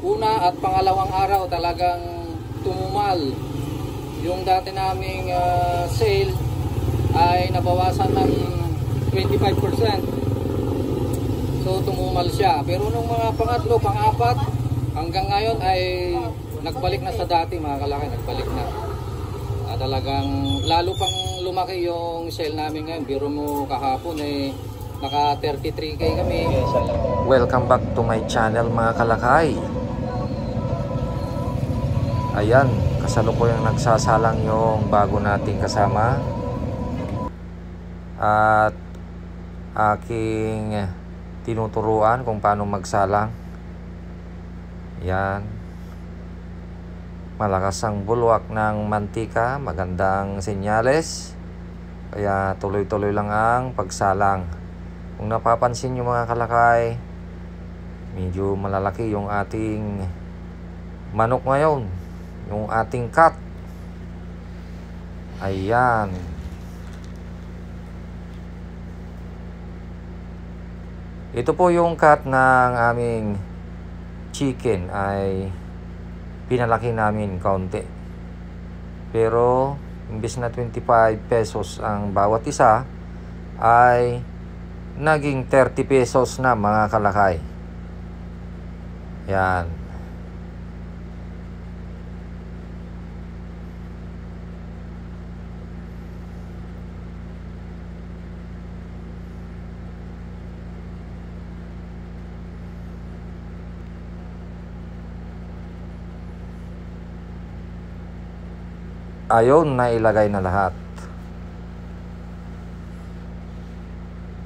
una at pangalawang araw talagang tumumal. Yung dati naming sale ay nabawasan ng 25%. So tumumal siya. Pero nung mga pangatlo, pang-apat, hanggang ngayon ay nagbalik na sa dati mga kalaki, nagbalik na. Talagang lalo pang lumaki yung sale namin ngayon. Biro mo kahapon eh naka 33k kami. Welcome back to my channel mga kalakay. Ayan, kasalukuyang nagsasalang yung bago nating kasama. At aking tinuturuan kung paano magsalang. Yan. Malakas ang bulwak ng mantika, magandang senyales. Kaya tuloy-tuloy lang ang pagsalang. Kung napapansin nyo mga kalakay, medyo malalaki yung ating manok ngayon, yung ating cat. Ayan. Ito po yung cat ng aming chicken ay pinalaki namin kaunti. Pero imbes na 25 pesos ang bawat isa ay naging 30 pesos na mga kalakay. Yan. Ayun, nailagay na lahat.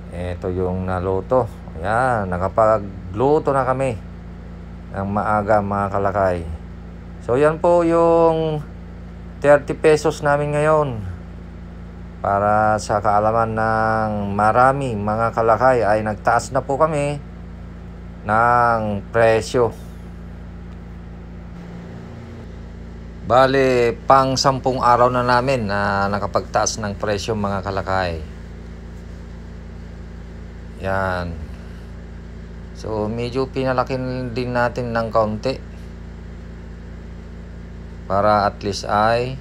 Ito yung naluto. Ayan, nakapagluto na kami ng maaga mga kalakay. So yan po yung 30 pesos namin ngayon. Para sa kaalaman ng marami mga kalakay ay nagtaas na po kami ng presyo. Bale, pang 10 araw na namin na nakapagtaas ng presyo mga kalakay. Yan. So, medyo pinalakin din natin ng kaunti. Para at least ay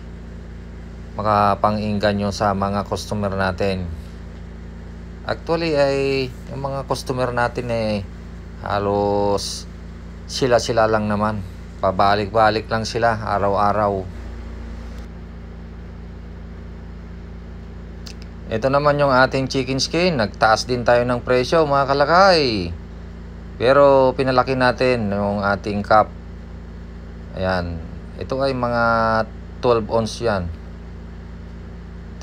makapang-inganyo sa mga customer natin. Actually ay yung mga customer natin ay halos sila lang naman. Pabalik-balik lang sila araw-araw. Ito naman yung ating chicken skin. Nagtaas din tayo ng presyo mga kalakay. Pero pinalaki natin yung ating cup. Ayan. Ito ay mga 12 ounce yan.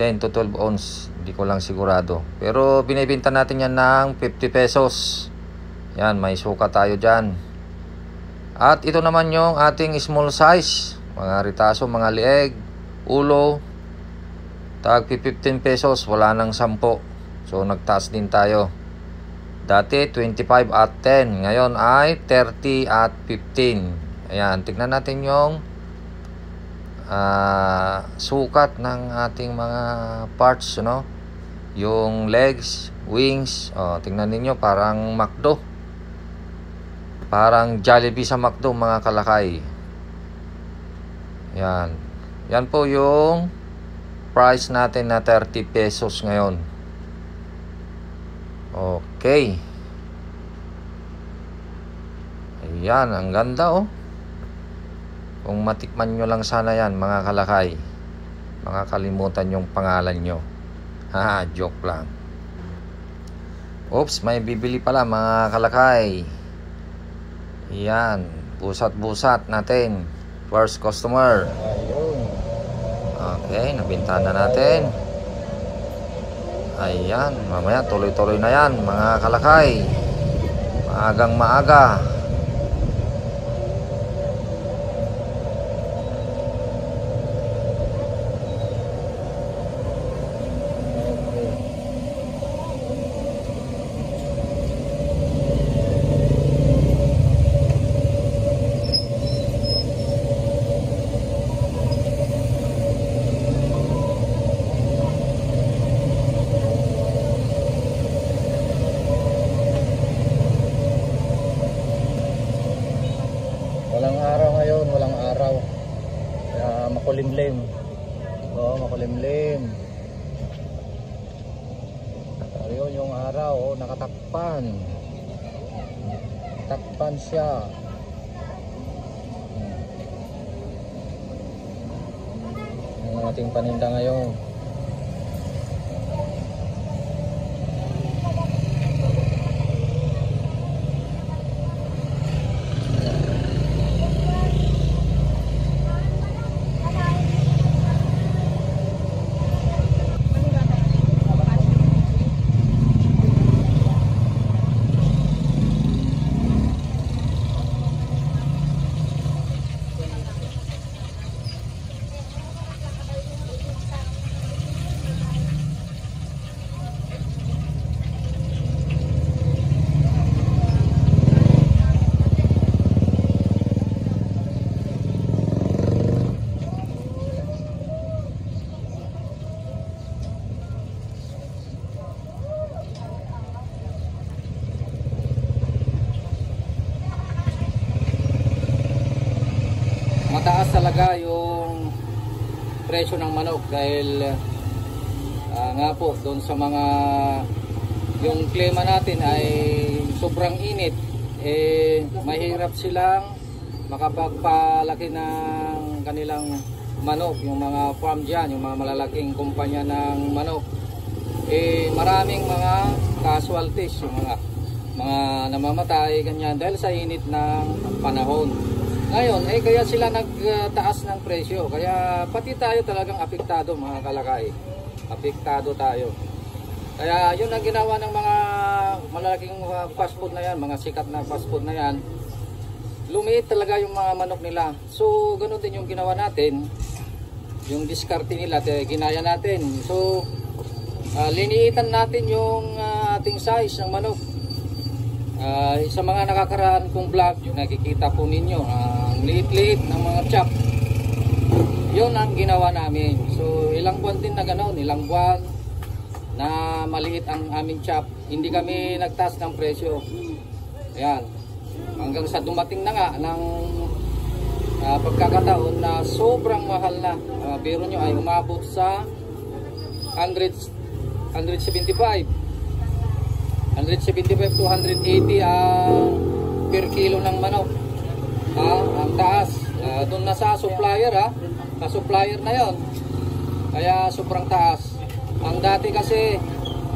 10 to 12 ounce. Hindi ko lang sigurado. Pero binibenta natin yan ng 50 pesos. Yan. May suka tayo dyan. At ito naman yung ating small size. Mga ritaso, mga lieg, ulo. Tag 15 pesos, wala nang 10. So nagtaas din tayo. Dati 25 at 10. Ngayon ay 30 at 15. Ayan, tignan natin yung sukat ng ating mga parts, no? Yung legs, wings. Tignan niyo parang McDo. Parang Jollibee sa McDo mga kalakay. Yan. Yan po yung price natin na 30 pesos ngayon. Okay. Ayan, ang ganda oh. Kung matikman nyo lang sana yan mga kalakay. Makakalimutan yung pangalan nyo. Ha, joke lang. Oops, may bibili pala mga kalakay. Yan, busat-busat natin. First customer. Okay, nabinta na natin. Ayan, mamaya tuloy-tuloy na yan mga kalakay. Maagang maaga. Walang araw ngayon, walang araw. Kaya makulimlim. Oo, makulimlim. Ayun yung araw, oh, nakatakpan. Takpan siya. Yung ating paninda ngayon. Mataas talaga yung presyo ng manok dahil nga po doon sa mga yung klima natin ay sobrang init, mahirap silang makapagpalaki ng kanilang manok, yung mga farm dyan, yung mga malalaking kumpanya ng manok. Maraming mga casualties, yung mga namamatay ganyan dahil sa init ng panahon. Ngayon, kaya sila nagtaas ng presyo. Kaya pati tayo talagang apektado mga kalakay. Apektado tayo. Kaya yun ang ginawa ng mga malalaking fast food na yan, mga sikat na fast food na yan. Lumiit talaga yung mga manok nila. So, ganun din yung ginawa natin. Yung diskarte nila, ginaya natin. So, liniitan natin yung ating size ng manok. Sa mga nakakaraan kong vlog, yung nakikita po ninyo, ang liit-liit ng mga chop, yun ang ginawa namin. So ilang buwan din na gano'n, ilang buwan na maliit ang aming chop, hindi kami nagtaas ng presyo. Ayan, hanggang sa dumating na nga ng pagkakataon na sobrang mahal na. Biro nyo ay umabot sa 175 to 180 ang per kilo ng manok. Ang taas. Doon na sa supplier, sa supplier na yon. Kaya sobrang taas. Ang dati kasi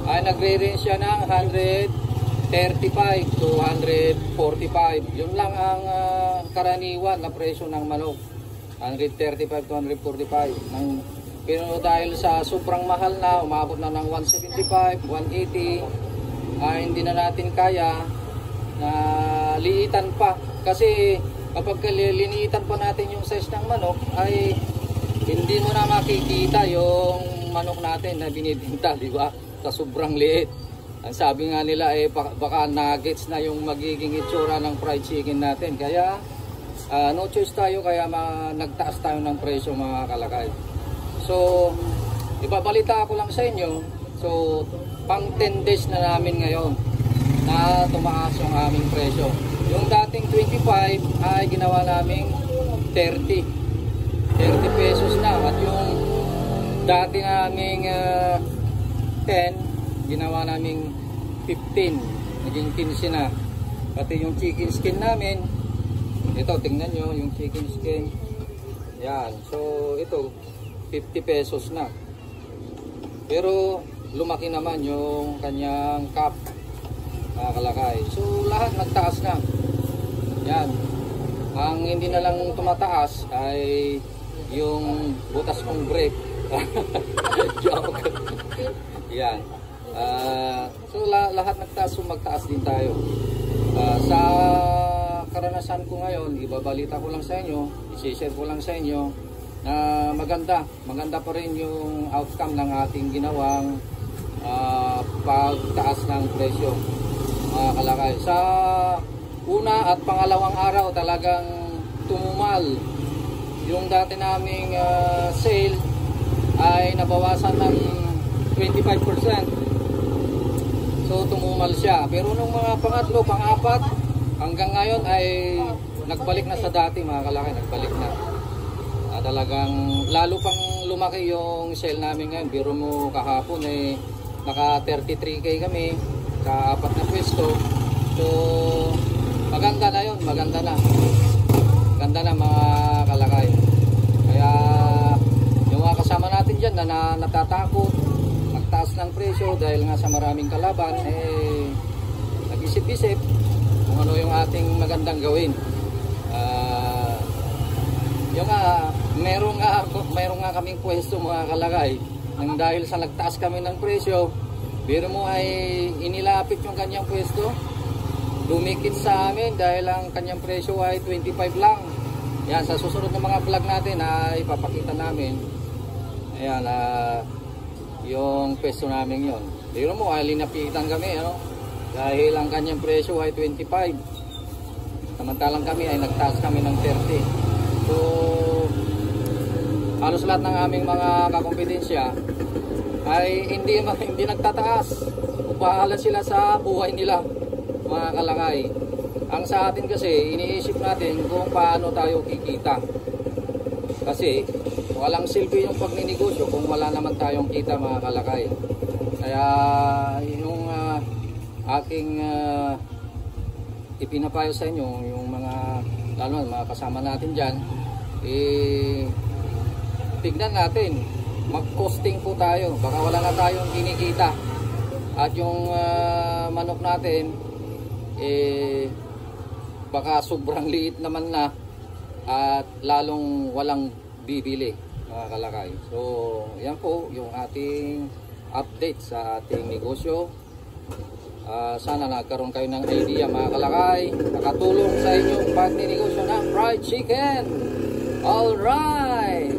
ay nagre-range siya ng 135 to 145. Yun lang ang karaniwan na presyo ng manok. 135 to 145. Pero dahil sa sobrang mahal na, umabot na ng 175, 180, hindi na natin kaya na liitan pa. Kasi kapag liniitan pa natin yung size ng manok, ay hindi mo na makikita yung manok natin na binibinta, di ba? Sa sobrang liit. Ang sabi nga nila baka nuggets na yung magiging itsura ng fried chicken natin. Kaya no choice tayo, kaya nagtaas tayo ng presyo mga kalakay. So ibabalita ko lang sa inyo, so pang 10 days na namin ngayon na tumaas yung aming presyo. Yung dating 25 ay ginawa naming 30 pesos na, at yung dating naming 10 ginawa naming 15, naging 15 na. Pati yung chicken skin namin, ito tingnan nyo yung chicken skin, yan. So ito 50 pesos na, pero lumaki naman yung kanyang cup mga kalakay. So lahat nagtaas na. Yan. Ang hindi na lang tumataas ay yung butas kong brake. Joke. Yan. So lahat nagtaas, so magtaas din tayo. Sa karanasan ko ngayon, ibabalita ko lang sa inyo, i-share ko lang sa inyo na maganda pa rin yung outcome ng ating ginawang pagtaas ng presyo mga kalakay. Sa una at pangalawang araw talagang tumumal yung dati naming sale, ay nabawasan ng 25%. So tumumal siya, pero nung mga pangatlo, pang-apat hanggang ngayon ay nagbalik na sa dati mga kalaki, nagbalik na. Talagang lalo pang lumaki yung sale namin ngayon. Biro mo kahapon naka 33k kami sa 4 na pwesto. So maganda na yun, maganda na. Maganda na mga kalakay. Kaya yung mga kasama natin dyan na natatakot magtaas ng presyo dahil nga sa maraming kalaban, nag-isip-isip kung ano yung ating magandang gawin. Yung meron nga kaming pwesto mga kalakay, nang dahil sa nagtaas kami ng presyo, biro mo ay inilapit yung kanyang pwesto, lumikit sa amin dahil ang kanyang presyo ay 25 lang. Yan, sa susunod na mga vlog natin ay ipapakita namin. Ayan, yung pwesto namin yon. Biro mo ay linapitan kami, ano? Dahil ang kanyang presyo ay 25. Samantalang kami ay nagtaas kami ng 30. So halos lahat ng aming mga kakompetensya ay hindi nagtataas. Upahalan sila sa buhay nila mga kalakay. Ang sa atin kasi iniisip natin kung paano tayo kikita. Kasi walang silbi yung pagninegosyo kung wala naman tayong kita mga kalakay. Kaya yung aking ipinapayo sa inyo, yung mga lalo mga kasama natin dyan, tignan natin, mag-costing po tayo, baka wala na tayong kinikita at yung manok natin baka sobrang liit naman na at lalong walang bibili mga kalakay. So yan po yung ating update sa ating negosyo. Sana nagkaroon kayo ng idea mga kalakay, nakatulong sa inyong pagninegosyo ng fried chicken. Alright!